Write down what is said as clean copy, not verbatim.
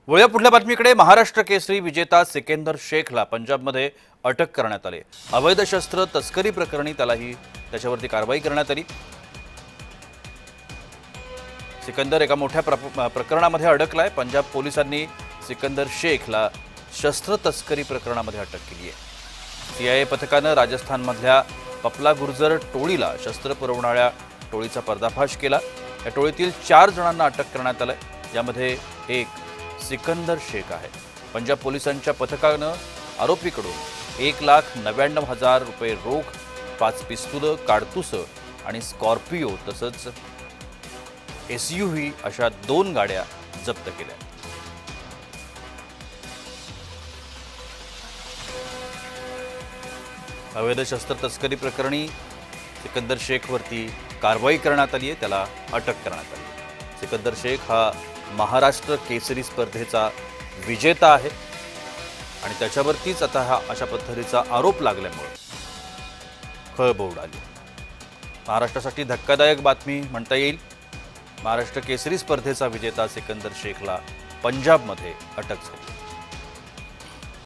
वळूया पुढल्या बातमीकडे। महाराष्ट्र केसरी विजेता सिकंदर शेखला पंजाबमध्ये अटक करण्यात आली। अवैध शस्त्र तस्करी प्रकरणी त्याच्यावरती कारवाई करण्यात आली। सिकंदर एका मोठ्या प्रकरणामध्ये अडकलाय। पंजाब पोलिसांनी सिकंदर शेखला शस्त्र तस्करी प्रकरणामध्ये अटक केली आहे। सीआयए पथकाने राजस्थानमधल्या पपला गुर्जर टोळीला शस्त्र पुरवणाऱ्या टोळीचा पर्दाफाश केला। या टोळीतील 4 जणांना अटक करण्यात आली, यामध्ये एक सिकंदर शेख आहे। पंजाब पोलिसांच्या पथकाने आरोपीकडून 1,99,000 रुपये रोख, 5 पिस्तूल, कारतूस आणि स्कॉर्पिओ तसंच एसयूव्ही अशा 2 गाड्या जप्त केल्या। अवैध शस्त्र तस्करी प्रकरणी सिकंदर शेखवरती कारवाई करण्यात आली आहे, त्याला अटक करण्यात आली। सिकंदर शेख हा महाराष्ट्र केसरी स्पर्धेचा विजेता आहे आणि त्याच्यावरतीच आता हा अशा पद्धतीचा आरोप लागल्यामुळे खळबळ उडाली। महाराष्ट्रासाठी धक्कादायक बातमी म्हणता येईल। महाराष्ट्र केसरी स्पर्धेचा विजेता सिकंदर शेखला पंजाबमध्ये अटक झाली।